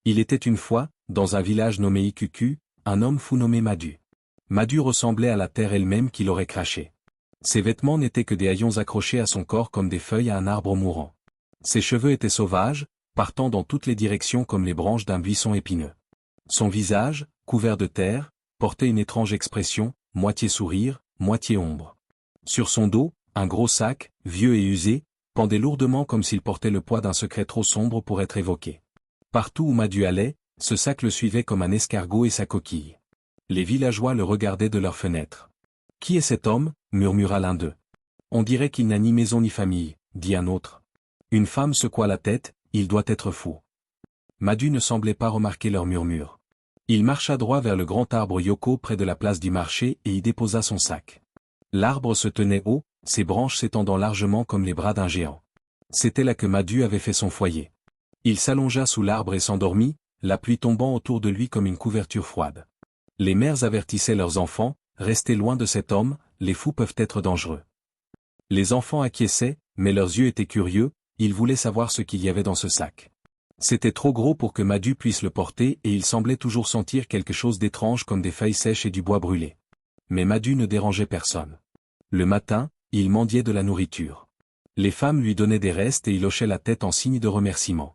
Il était une fois, dans un village nommé Ikuku, un homme fou nommé Madu. Madu ressemblait à la terre elle-même qu'il aurait crachée. Ses vêtements n'étaient que des haillons accrochés à son corps comme des feuilles à un arbre mourant. Ses cheveux étaient sauvages, partant dans toutes les directions comme les branches d'un buisson épineux. Son visage, couvert de terre, portait une étrange expression, moitié sourire, moitié ombre. Sur son dos, un gros sac, vieux et usé, pendait lourdement comme s'il portait le poids d'un secret trop sombre pour être évoqué. Partout où Madu allait, ce sac le suivait comme un escargot et sa coquille. Les villageois le regardaient de leurs fenêtres. « Qui est cet homme » murmura l'un d'eux. « On dirait qu'il n'a ni maison ni famille » dit un autre. Une femme secoua la tête, « Il doit être fou. » Madu ne semblait pas remarquer leur murmure. Il marcha droit vers le grand arbre Yoko près de la place du marché et y déposa son sac. L'arbre se tenait haut, ses branches s'étendant largement comme les bras d'un géant. C'était là que Madu avait fait son foyer. Il s'allongea sous l'arbre et s'endormit, la pluie tombant autour de lui comme une couverture froide. Les mères avertissaient leurs enfants, « Restez loin de cet homme, les fous peuvent être dangereux. » Les enfants acquiesçaient, mais leurs yeux étaient curieux, ils voulaient savoir ce qu'il y avait dans ce sac. C'était trop gros pour que Madu puisse le porter et il semblait toujours sentir quelque chose d'étrange comme des feuilles sèches et du bois brûlé. Mais Madu ne dérangeait personne. Le matin, il mendiait de la nourriture. Les femmes lui donnaient des restes et il hochait la tête en signe de remerciement.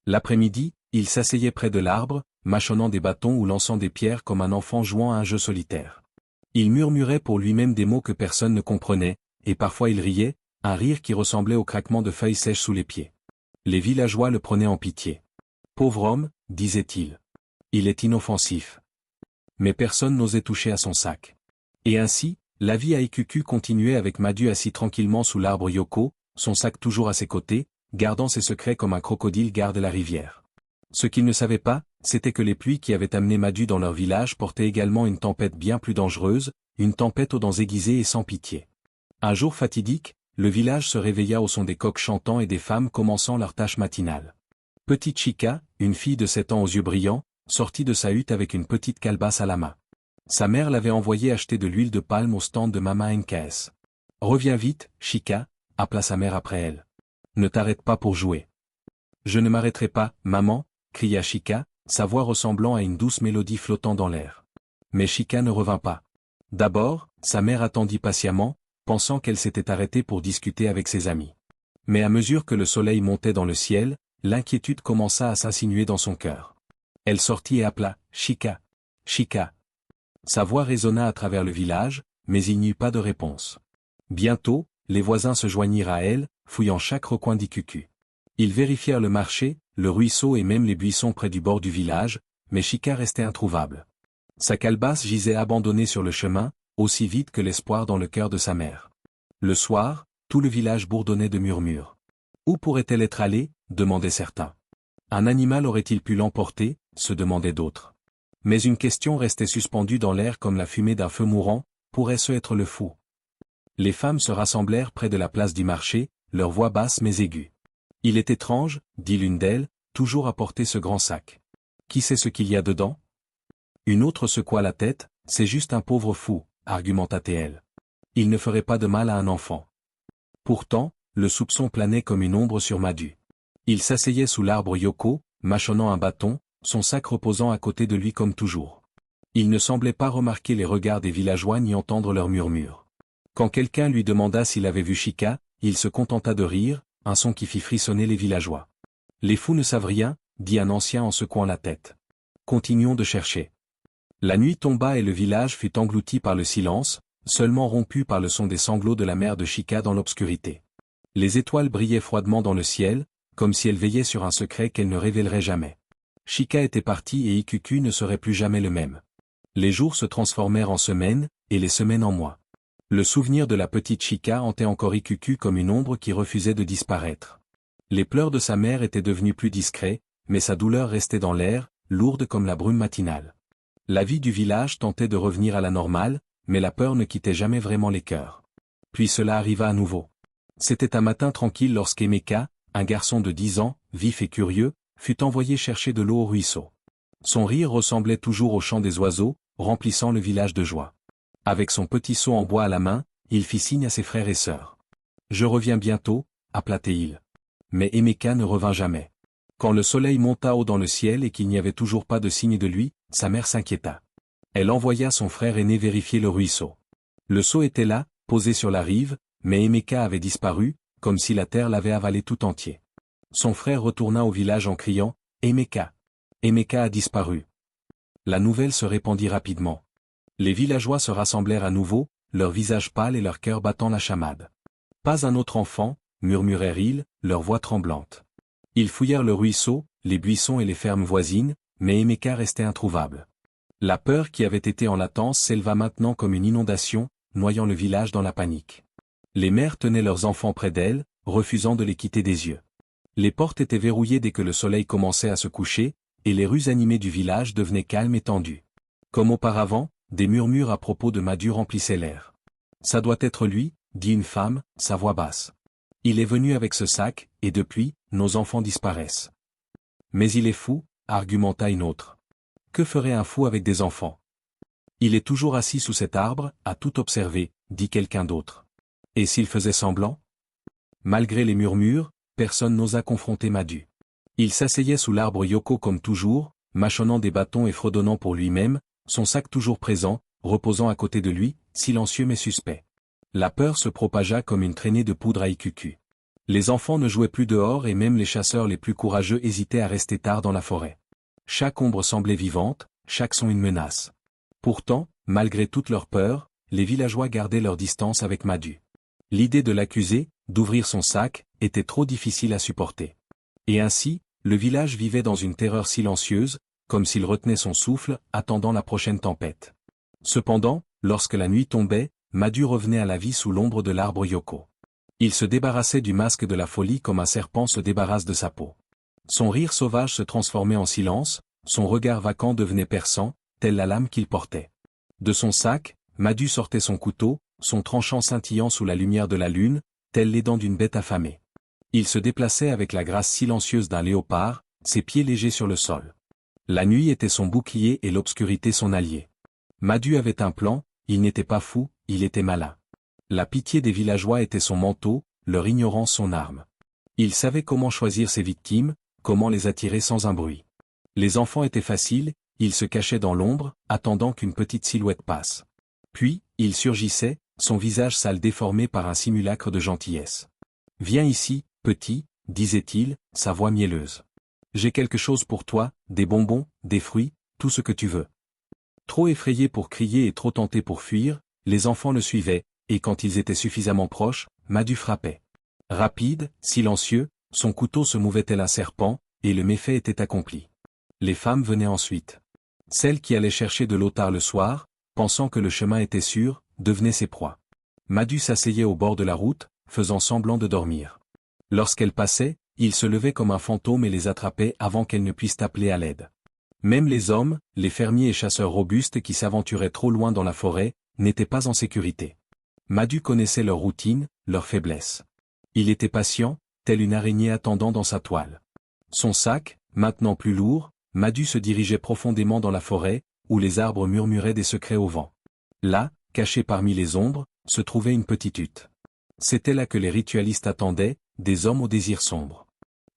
L'après-midi, il s'asseyait près de l'arbre, mâchonnant des bâtons ou lançant des pierres comme un enfant jouant à un jeu solitaire. Il murmurait pour lui-même des mots que personne ne comprenait, et parfois il riait, un rire qui ressemblait au craquement de feuilles sèches sous les pieds. Les villageois le prenaient en pitié. « Pauvre homme » disait-il. « Il est inoffensif. » Mais personne n'osait toucher à son sac. Et ainsi, la vie à Ikuku continuait avec Madu assis tranquillement sous l'arbre Yoko, son sac toujours à ses côtés, gardant ses secrets comme un crocodile garde la rivière. Ce qu'il ne savait pas, c'était que les pluies qui avaient amené Madu dans leur village portaient également une tempête bien plus dangereuse, une tempête aux dents aiguisées et sans pitié. Un jour fatidique, le village se réveilla au son des coqs chantant et des femmes commençant leur tâche matinale. Petite Chika, une fille de 7 ans aux yeux brillants, sortit de sa hutte avec une petite calebasse à la main. Sa mère l'avait envoyée acheter de l'huile de palme au stand de Mama NKS. « Reviens vite, Chika » appela sa mère après elle. « Ne t'arrête pas pour jouer. »« Je ne m'arrêterai pas, maman » cria Chika, sa voix ressemblant à une douce mélodie flottant dans l'air. Mais Chika ne revint pas. D'abord, sa mère attendit patiemment, pensant qu'elle s'était arrêtée pour discuter avec ses amis. Mais à mesure que le soleil montait dans le ciel, l'inquiétude commença à s'insinuer dans son cœur. Elle sortit et appela « Chika, Chika ». Sa voix résonna à travers le village, mais il n'y eut pas de réponse. Bientôt, les voisins se joignirent à elle, fouillant chaque recoin d'Ikuku. Ils vérifièrent le marché, le ruisseau et même les buissons près du bord du village, mais Chika restait introuvable. Sa calebasse gisait abandonnée sur le chemin, aussi vide que l'espoir dans le cœur de sa mère. Le soir, tout le village bourdonnait de murmures. Où pourrait-elle être allée, demandaient certains. Un animal aurait-il pu l'emporter, se demandaient d'autres. Mais une question restait suspendue dans l'air comme la fumée d'un feu mourant, pourrait-ce être le fou? Les femmes se rassemblèrent près de la place du marché, leur voix basse mais aiguë. Il est étrange, dit l'une d'elles, toujours à porter ce grand sac. Qui sait ce qu'il y a dedans? Une autre secoua la tête, c'est juste un pauvre fou, argumenta-t-elle. Il ne ferait pas de mal à un enfant. Pourtant, le soupçon planait comme une ombre sur Madu. Il s'asseyait sous l'arbre Yoko, mâchonnant un bâton, son sac reposant à côté de lui comme toujours. Il ne semblait pas remarquer les regards des villageois ni entendre leurs murmures. Quand quelqu'un lui demanda s'il avait vu Chika, il se contenta de rire, un son qui fit frissonner les villageois. « Les fous ne savent rien » dit un ancien en secouant la tête. « Continuons de chercher. » La nuit tomba et le village fut englouti par le silence, seulement rompu par le son des sanglots de la mère de Chika dans l'obscurité. Les étoiles brillaient froidement dans le ciel, comme si elles veillaient sur un secret qu'elles ne révéleraient jamais. Chika était partie et Ikuku ne serait plus jamais le même. Les jours se transformèrent en semaines, et les semaines en mois. Le souvenir de la petite Chika hantait encore Ikuku comme une ombre qui refusait de disparaître. Les pleurs de sa mère étaient devenus plus discrets, mais sa douleur restait dans l'air, lourde comme la brume matinale. La vie du village tentait de revenir à la normale, mais la peur ne quittait jamais vraiment les cœurs. Puis cela arriva à nouveau. C'était un matin tranquille lorsqu'Emeka, un garçon de 10 ans, vif et curieux, fut envoyé chercher de l'eau au ruisseau. Son rire ressemblait toujours au chant des oiseaux, remplissant le village de joie. Avec son petit seau en bois à la main, il fit signe à ses frères et sœurs. « Je reviens bientôt » appela-t-il. Mais Emeka ne revint jamais. Quand le soleil monta haut dans le ciel et qu'il n'y avait toujours pas de signe de lui, sa mère s'inquiéta. Elle envoya son frère aîné vérifier le ruisseau. Le seau était là, posé sur la rive, mais Emeka avait disparu, comme si la terre l'avait avalé tout entier. Son frère retourna au village en criant « Emeka ! Emeka a disparu !» La nouvelle se répandit rapidement. Les villageois se rassemblèrent à nouveau, leurs visages pâles et leurs cœurs battant la chamade. « Pas un autre enfant » murmurèrent-ils, leur voix tremblante. Ils fouillèrent le ruisseau, les buissons et les fermes voisines, mais Emeka restait introuvable. La peur qui avait été en latence s'éleva maintenant comme une inondation, noyant le village dans la panique. Les mères tenaient leurs enfants près d'elles, refusant de les quitter des yeux. Les portes étaient verrouillées dès que le soleil commençait à se coucher, et les rues animées du village devenaient calmes et tendues. Comme auparavant, des murmures à propos de Madu remplissaient l'air. « Ça doit être lui », dit une femme, sa voix basse. « Il est venu avec ce sac, et depuis, nos enfants disparaissent. »« Mais il est fou », argumenta une autre. « Que ferait un fou avec des enfants ? » « Il est toujours assis sous cet arbre, à tout observer, » dit quelqu'un d'autre. « Et s'il faisait semblant ?» Malgré les murmures, personne n'osa confronter Madu. Il s'asseyait sous l'arbre Yoko comme toujours, mâchonnant des bâtons et fredonnant pour lui-même, son sac toujours présent, reposant à côté de lui, silencieux mais suspect. La peur se propagea comme une traînée de poudre à Ikuku. Les enfants ne jouaient plus dehors et même les chasseurs les plus courageux hésitaient à rester tard dans la forêt. Chaque ombre semblait vivante, chaque son une menace. Pourtant, malgré toute leur peur, les villageois gardaient leur distance avec Madu. L'idée de l'accuser, d'ouvrir son sac, était trop difficile à supporter. Et ainsi, le village vivait dans une terreur silencieuse, comme s'il retenait son souffle, attendant la prochaine tempête. Cependant, lorsque la nuit tombait, Madu revenait à la vie sous l'ombre de l'arbre Yoko. Il se débarrassait du masque de la folie comme un serpent se débarrasse de sa peau. Son rire sauvage se transformait en silence, son regard vacant devenait perçant, telle la lame qu'il portait. De son sac, Madu sortait son couteau, son tranchant scintillant sous la lumière de la lune, telle les dents d'une bête affamée. Il se déplaçait avec la grâce silencieuse d'un léopard, ses pieds légers sur le sol. La nuit était son bouclier et l'obscurité son allié. Madu avait un plan, il n'était pas fou, il était malin. La pitié des villageois était son manteau, leur ignorance son arme. Il savait comment choisir ses victimes, comment les attirer sans un bruit. Les enfants étaient faciles, il se cachait dans l'ombre, attendant qu'une petite silhouette passe. Puis, il surgissait, son visage sale déformé par un simulacre de gentillesse. « Viens ici, petit », disait-il, sa voix mielleuse. « J'ai quelque chose pour toi, des bonbons, des fruits, tout ce que tu veux. » Trop effrayés pour crier et trop tentés pour fuir, les enfants le suivaient, et quand ils étaient suffisamment proches, Madu frappait. Rapide, silencieux, son couteau se mouvait tel un serpent, et le méfait était accompli. Les femmes venaient ensuite. Celles qui allaient chercher de l'eau tard le soir, pensant que le chemin était sûr, devenaient ses proies. Madu s'asseyait au bord de la route, faisant semblant de dormir. Lorsqu'elles passaient, il se levait comme un fantôme et les attrapait avant qu'elles ne puissent appeler à l'aide. Même les hommes, les fermiers et chasseurs robustes qui s'aventuraient trop loin dans la forêt, n'étaient pas en sécurité. Madu connaissait leur routine, leurs faiblesses. Il était patient, tel une araignée attendant dans sa toile. Son sac, maintenant plus lourd, Madu se dirigeait profondément dans la forêt, où les arbres murmuraient des secrets au vent. Là, caché parmi les ombres, se trouvait une petite hutte. C'était là que les ritualistes attendaient, des hommes au désir sombre.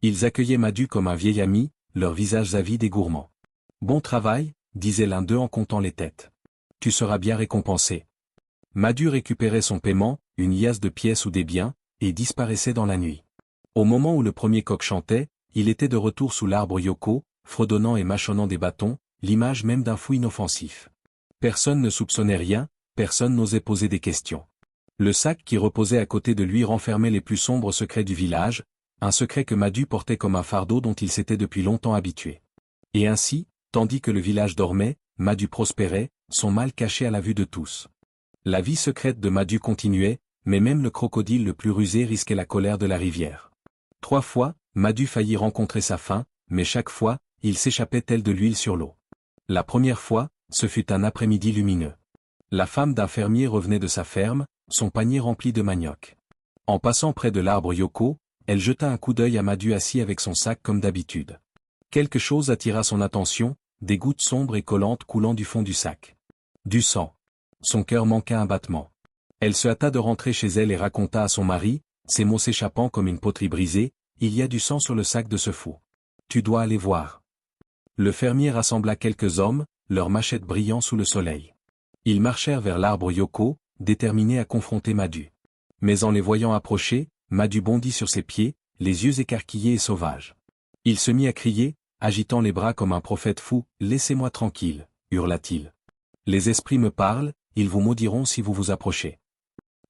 Ils accueillaient Madu comme un vieil ami, leurs visages avides et gourmands. « Bon travail », disait l'un d'eux en comptant les têtes. « Tu seras bien récompensé. » Madu récupérait son paiement, une liasse de pièces ou des biens, et disparaissait dans la nuit. Au moment où le premier coq chantait, il était de retour sous l'arbre Yoko, fredonnant et mâchonnant des bâtons, l'image même d'un fou inoffensif. Personne ne soupçonnait rien, personne n'osait poser des questions. Le sac qui reposait à côté de lui renfermait les plus sombres secrets du village, un secret que Madu portait comme un fardeau dont il s'était depuis longtemps habitué. Et ainsi, tandis que le village dormait, Madu prospérait, son mal caché à la vue de tous. La vie secrète de Madu continuait, mais même le crocodile le plus rusé risquait la colère de la rivière. 3 fois, Madu faillit rencontrer sa fin, mais chaque fois, il s'échappait tel de l'huile sur l'eau. La première fois, ce fut un après-midi lumineux. La femme d'un fermier revenait de sa ferme, son panier rempli de manioc. En passant près de l'arbre Yoko, elle jeta un coup d'œil à Madu assis avec son sac comme d'habitude. Quelque chose attira son attention, des gouttes sombres et collantes coulant du fond du sac. Du sang. Son cœur manqua un battement. Elle se hâta de rentrer chez elle et raconta à son mari, ses mots s'échappant comme une poterie brisée, « Il y a du sang sur le sac de ce fou. » tu dois aller voir. Le fermier rassembla quelques hommes, leurs machettes brillant sous le soleil. Ils marchèrent vers l'arbre Yoko, déterminés à confronter Madu. Mais en les voyant approcher, Madu bondit sur ses pieds, les yeux écarquillés et sauvages. Il se mit à crier, agitant les bras comme un prophète fou, « Laissez-moi tranquille », hurla-t-il. « Les esprits me parlent, ils vous maudiront si vous vous approchez. »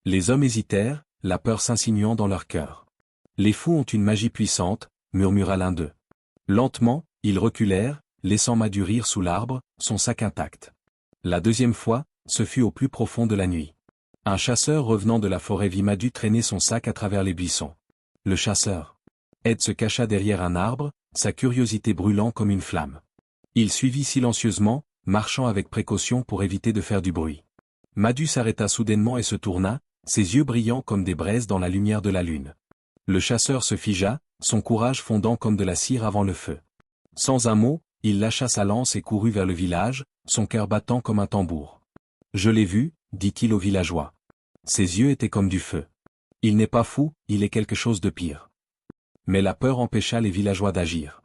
Les hommes hésitèrent, la peur s'insinuant dans leur cœur. « Les fous ont une magie puissante », murmura l'un d'eux. Lentement, ils reculèrent, laissant Madu rire sous l'arbre, son sac intact. La deuxième fois, ce fut au plus profond de la nuit. Un chasseur revenant de la forêt vit Madu traîner son sac à travers les buissons. Le chasseur. Ed se cacha derrière un arbre, sa curiosité brûlant comme une flamme. Il suivit silencieusement, marchant avec précaution pour éviter de faire du bruit. Madu s'arrêta soudainement et se tourna, ses yeux brillants comme des braises dans la lumière de la lune. Le chasseur se figea, son courage fondant comme de la cire avant le feu. Sans un mot, il lâcha sa lance et courut vers le village, son cœur battant comme un tambour. « Je l'ai vu », dit-il aux villageois. Ses yeux étaient comme du feu. Il n'est pas fou, il est quelque chose de pire. Mais la peur empêcha les villageois d'agir.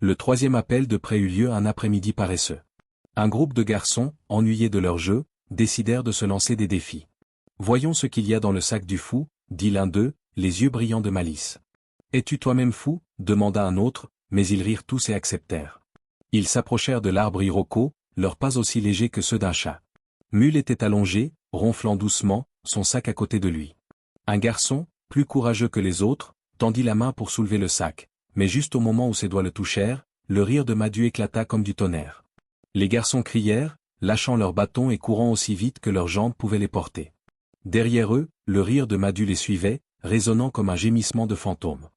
Le troisième appel de près eut lieu un après-midi paresseux. Un groupe de garçons, ennuyés de leur jeu, décidèrent de se lancer des défis. « Voyons ce qu'il y a dans le sac du fou », dit l'un d'eux, les yeux brillants de malice. « Es-tu toi-même fou » demanda un autre, mais ils rirent tous et acceptèrent. Ils s'approchèrent de l'arbre Iroko, leurs pas aussi légers que ceux d'un chat. Mule était allongé, ronflant doucement, son sac à côté de lui. Un garçon, plus courageux que les autres, tendit la main pour soulever le sac, mais juste au moment où ses doigts le touchèrent, le rire de Madu éclata comme du tonnerre. Les garçons crièrent, lâchant leurs bâtons et courant aussi vite que leurs jambes pouvaient les porter. Derrière eux, le rire de Madu les suivait, résonnant comme un gémissement de fantôme.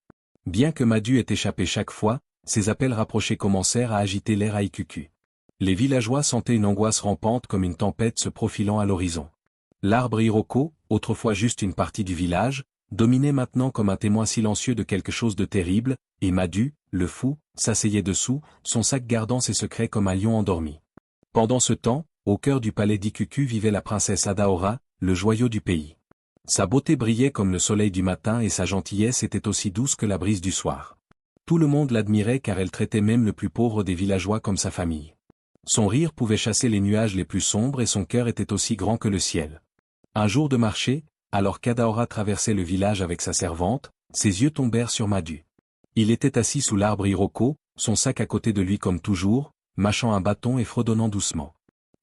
Bien que Madu ait échappé chaque fois, ses appels rapprochés commencèrent à agiter l'air à Ikuku. Les villageois sentaient une angoisse rampante comme une tempête se profilant à l'horizon. L'arbre Iroko, autrefois juste une partie du village, dominait maintenant comme un témoin silencieux de quelque chose de terrible, et Madu, le fou, s'asseyait dessous, son sac gardant ses secrets comme un lion endormi. Pendant ce temps, au cœur du palais d'Ikuku vivait la princesse Adaora, le joyau du pays. Sa beauté brillait comme le soleil du matin et sa gentillesse était aussi douce que la brise du soir. Tout le monde l'admirait car elle traitait même le plus pauvre des villageois comme sa famille. Son rire pouvait chasser les nuages les plus sombres et son cœur était aussi grand que le ciel. Un jour de marché, alors qu'Adaora traversait le village avec sa servante, ses yeux tombèrent sur Madu. Il était assis sous l'arbre Iroko, son sac à côté de lui comme toujours, mâchant un bâton et fredonnant doucement.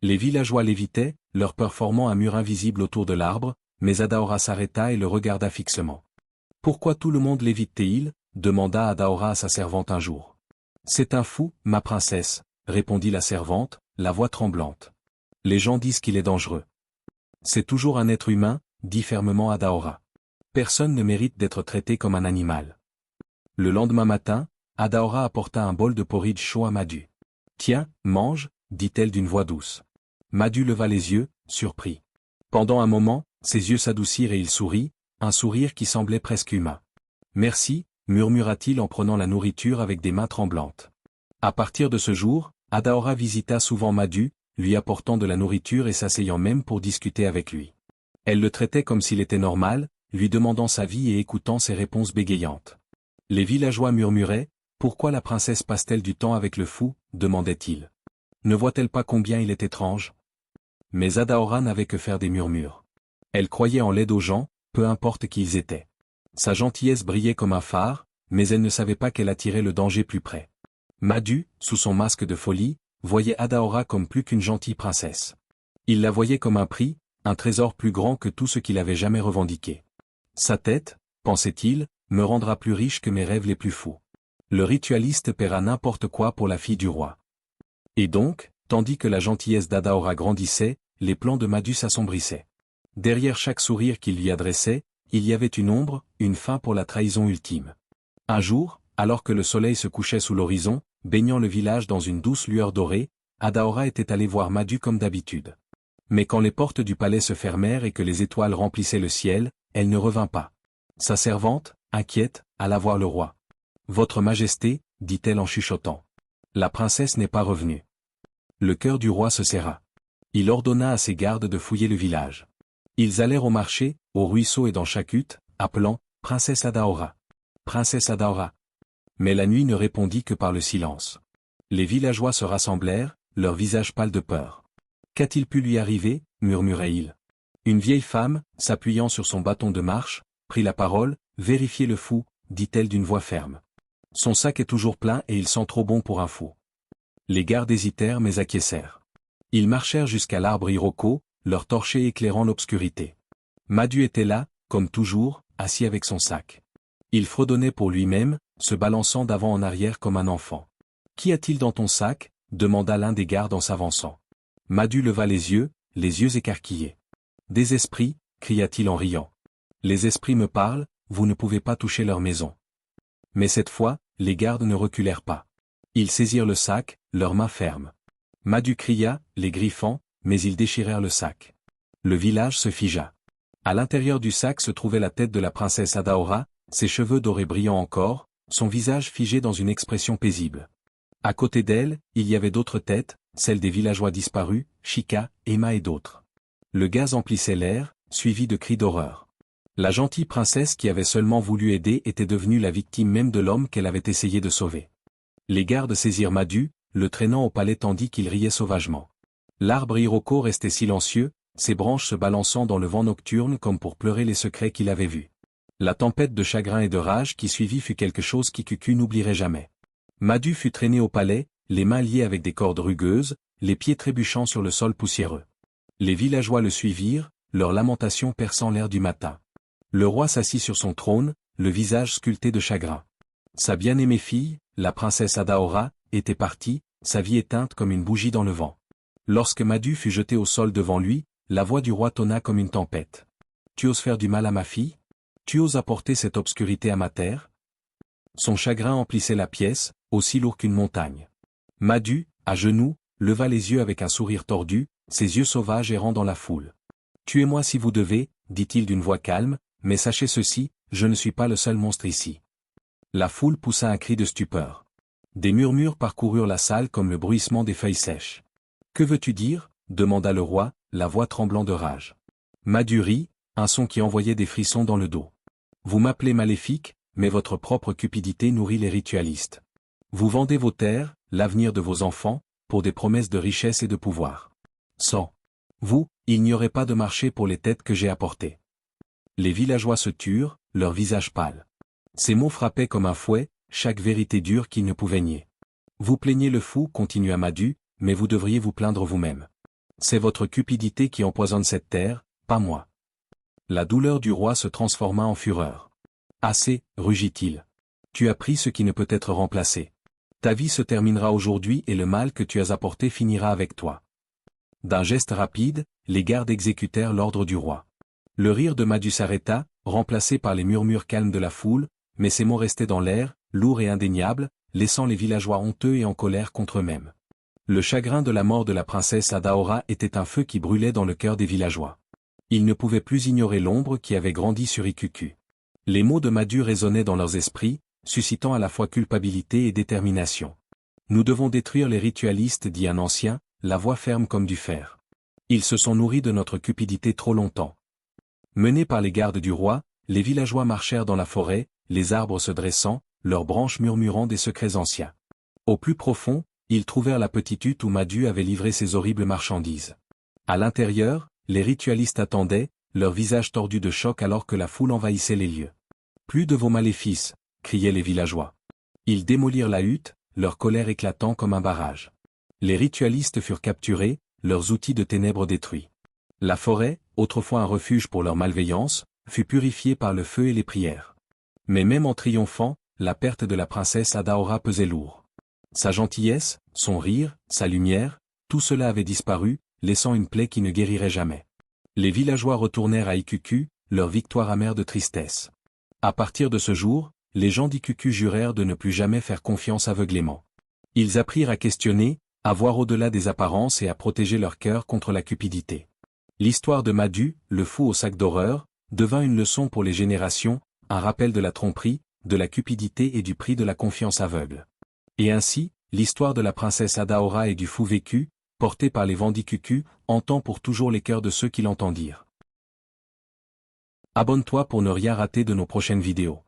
Les villageois l'évitaient, leur peur formant un mur invisible autour de l'arbre, mais Adaora s'arrêta et le regarda fixement. « Pourquoi tout le monde l'évite-t-il » demanda Adaora à sa servante un jour. « C'est un fou, ma princesse » répondit la servante, la voix tremblante. « Les gens disent qu'il est dangereux. »« C'est toujours un être humain » dit fermement Adaora. « Personne ne mérite d'être traité comme un animal. » Le lendemain matin, Adaora apporta un bol de porridge chaud à Madu. « Tiens, mange » dit-elle d'une voix douce. Madu leva les yeux, surpris. Pendant un moment, ses yeux s'adoucirent et il sourit, un sourire qui semblait presque humain. « Merci » murmura-t-il en prenant la nourriture avec des mains tremblantes. À partir de ce jour, Adaora visita souvent Madu, lui apportant de la nourriture et s'asseyant même pour discuter avec lui. Elle le traitait comme s'il était normal, lui demandant sa vie et écoutant ses réponses bégayantes. Les villageois murmuraient, « Pourquoi la princesse passe-t-elle du temps avec le fou » demandait-il. « Ne voit-elle pas combien il est étrange ?» Mais Adaora n'avait que faire des murmures. Elle croyait en l'aide aux gens, peu importe qui ils étaient. Sa gentillesse brillait comme un phare, mais elle ne savait pas qu'elle attirait le danger plus près. Madu, sous son masque de folie, voyait Adaora comme plus qu'une gentille princesse. Il la voyait comme un prix, un trésor plus grand que tout ce qu'il avait jamais revendiqué. Sa tête, pensait-il, me rendra plus riche que mes rêves les plus fous. Le ritualiste paiera n'importe quoi pour la fille du roi. Et donc, tandis que la gentillesse d'Adaora grandissait, les plans de Madu s'assombrissaient. Derrière chaque sourire qu'il lui adressait, il y avait une ombre, une fin pour la trahison ultime. Un jour, alors que le soleil se couchait sous l'horizon, baignant le village dans une douce lueur dorée, Adaora était allé voir Madu comme d'habitude. Mais quand les portes du palais se fermèrent et que les étoiles remplissaient le ciel, elle ne revint pas. Sa servante, inquiète, alla voir le roi. « Votre Majesté, » dit-elle en chuchotant. « La princesse n'est pas revenue. » Le cœur du roi se serra. Il ordonna à ses gardes de fouiller le village. Ils allèrent au marché, au ruisseau et dans chaque hutte, appelant « Princesse Adaora. Princesse Adaora. » Mais la nuit ne répondit que par le silence. Les villageois se rassemblèrent, leurs visages pâles de peur. Qu'a-t-il pu lui arriver, murmurait-il. Une vieille femme, s'appuyant sur son bâton de marche, prit la parole. Vérifiez le fou, dit-elle d'une voix ferme. Son sac est toujours plein et il sent trop bon pour un fou. Les gardes hésitèrent mais acquiescèrent. Ils marchèrent jusqu'à l'arbre Iroko, leur torchée éclairant l'obscurité. Madu était là, comme toujours, assis avec son sac. Il fredonnait pour lui-même, se balançant d'avant en arrière comme un enfant. « Qu'y a-t-il dans ton sac » demanda l'un des gardes en s'avançant. Madu leva les yeux écarquillés. « Des esprits » cria-t-il en riant. « Les esprits me parlent, vous ne pouvez pas toucher leur maison. » Mais cette fois, les gardes ne reculèrent pas. Ils saisirent le sac, leurs mains fermes. Madu cria, les griffant, mais ils déchirèrent le sac. Le village se figea. À l'intérieur du sac se trouvait la tête de la princesse Adaora, ses cheveux dorés brillants encore, son visage figé dans une expression paisible. À côté d'elle, il y avait d'autres têtes, celles des villageois disparus, Chika, Emma et d'autres. Le gaz emplissait l'air, suivi de cris d'horreur. La gentille princesse qui avait seulement voulu aider était devenue la victime même de l'homme qu'elle avait essayé de sauver. Les gardes saisirent Madu, le traînant au palais tandis qu'il riait sauvagement. L'arbre Iroko restait silencieux, ses branches se balançant dans le vent nocturne comme pour pleurer les secrets qu'il avait vus. La tempête de chagrin et de rage qui suivit fut quelque chose qu'Ikuku n'oublierait jamais. Madu fut traîné au palais, les mains liées avec des cordes rugueuses, les pieds trébuchant sur le sol poussiéreux. Les villageois le suivirent, leurs lamentations perçant l'air du matin. Le roi s'assit sur son trône, le visage sculpté de chagrin. Sa bien-aimée fille, la princesse Adaora, était partie, sa vie éteinte comme une bougie dans le vent. Lorsque Madu fut jeté au sol devant lui, la voix du roi tonna comme une tempête. « Tu oses faire du mal à ma fille ? Tu oses apporter cette obscurité à ma terre ?» Son chagrin emplissait la pièce, aussi lourd qu'une montagne. Madu, à genoux, leva les yeux avec un sourire tordu, ses yeux sauvages errant dans la foule. « Tuez-moi si vous devez, dit-il d'une voix calme, mais sachez ceci, je ne suis pas le seul monstre ici. » La foule poussa un cri de stupeur. Des murmures parcoururent la salle comme le bruissement des feuilles sèches. « Que veux-tu dire » demanda le roi, la voix tremblant de rage. Madu rit, un son qui envoyait des frissons dans le dos. « Vous m'appelez maléfique, mais votre propre cupidité nourrit les ritualistes. Vous vendez vos terres, l'avenir de vos enfants, pour des promesses de richesse et de pouvoir. Sans vous, il n'y aurait pas de marché pour les têtes que j'ai apportées. » Les villageois se turent, leurs visages pâles. Ces mots frappaient comme un fouet, chaque vérité dure qu'ils ne pouvaient nier. « Vous plaignez le fou, continua Madu, mais vous devriez vous plaindre vous-même. C'est votre cupidité qui empoisonne cette terre, pas moi. » La douleur du roi se transforma en fureur. « Assez, rugit-il. Tu as pris ce qui ne peut être remplacé. Ta vie se terminera aujourd'hui et le mal que tu as apporté finira avec toi. » D'un geste rapide, les gardes exécutèrent l'ordre du roi. Le rire de Madu s'arrêta, remplacé par les murmures calmes de la foule, mais ces mots restaient dans l'air, lourds et indéniables, laissant les villageois honteux et en colère contre eux-mêmes. Le chagrin de la mort de la princesse Adaora était un feu qui brûlait dans le cœur des villageois. Ils ne pouvaient plus ignorer l'ombre qui avait grandi sur Ikuku. Les mots de Madu résonnaient dans leurs esprits, suscitant à la fois culpabilité et détermination. « Nous devons détruire les ritualistes, dit un ancien, la voix ferme comme du fer. Ils se sont nourris de notre cupidité trop longtemps. » Menés par les gardes du roi, les villageois marchèrent dans la forêt, les arbres se dressant, leurs branches murmurant des secrets anciens. Au plus profond, ils trouvèrent la petite hutte où Madu avait livré ses horribles marchandises. À l'intérieur, les ritualistes attendaient, leurs visages tordus de choc alors que la foule envahissait les lieux. « Plus de vos maléfices !» criaient les villageois. Ils démolirent la hutte, leur colère éclatant comme un barrage. Les ritualistes furent capturés, leurs outils de ténèbres détruits. La forêt, autrefois un refuge pour leur malveillance, fut purifiée par le feu et les prières. Mais même en triomphant, la perte de la princesse Adaora pesait lourd. Sa gentillesse, son rire, sa lumière, tout cela avait disparu, laissant une plaie qui ne guérirait jamais. Les villageois retournèrent à Ikuku, leur victoire amère de tristesse. À partir de ce jour, les gens d'Ikuku jurèrent de ne plus jamais faire confiance aveuglément. Ils apprirent à questionner, à voir au-delà des apparences et à protéger leur cœur contre la cupidité. L'histoire de Madu, le fou au sac d'horreur, devint une leçon pour les générations, un rappel de la tromperie, de la cupidité et du prix de la confiance aveugle. Et ainsi, l'histoire de la princesse Adaora et du fou vécu, portée par les vents d'Ikuku, entend pour toujours les cœurs de ceux qui l'entendirent. Abonne-toi pour ne rien rater de nos prochaines vidéos.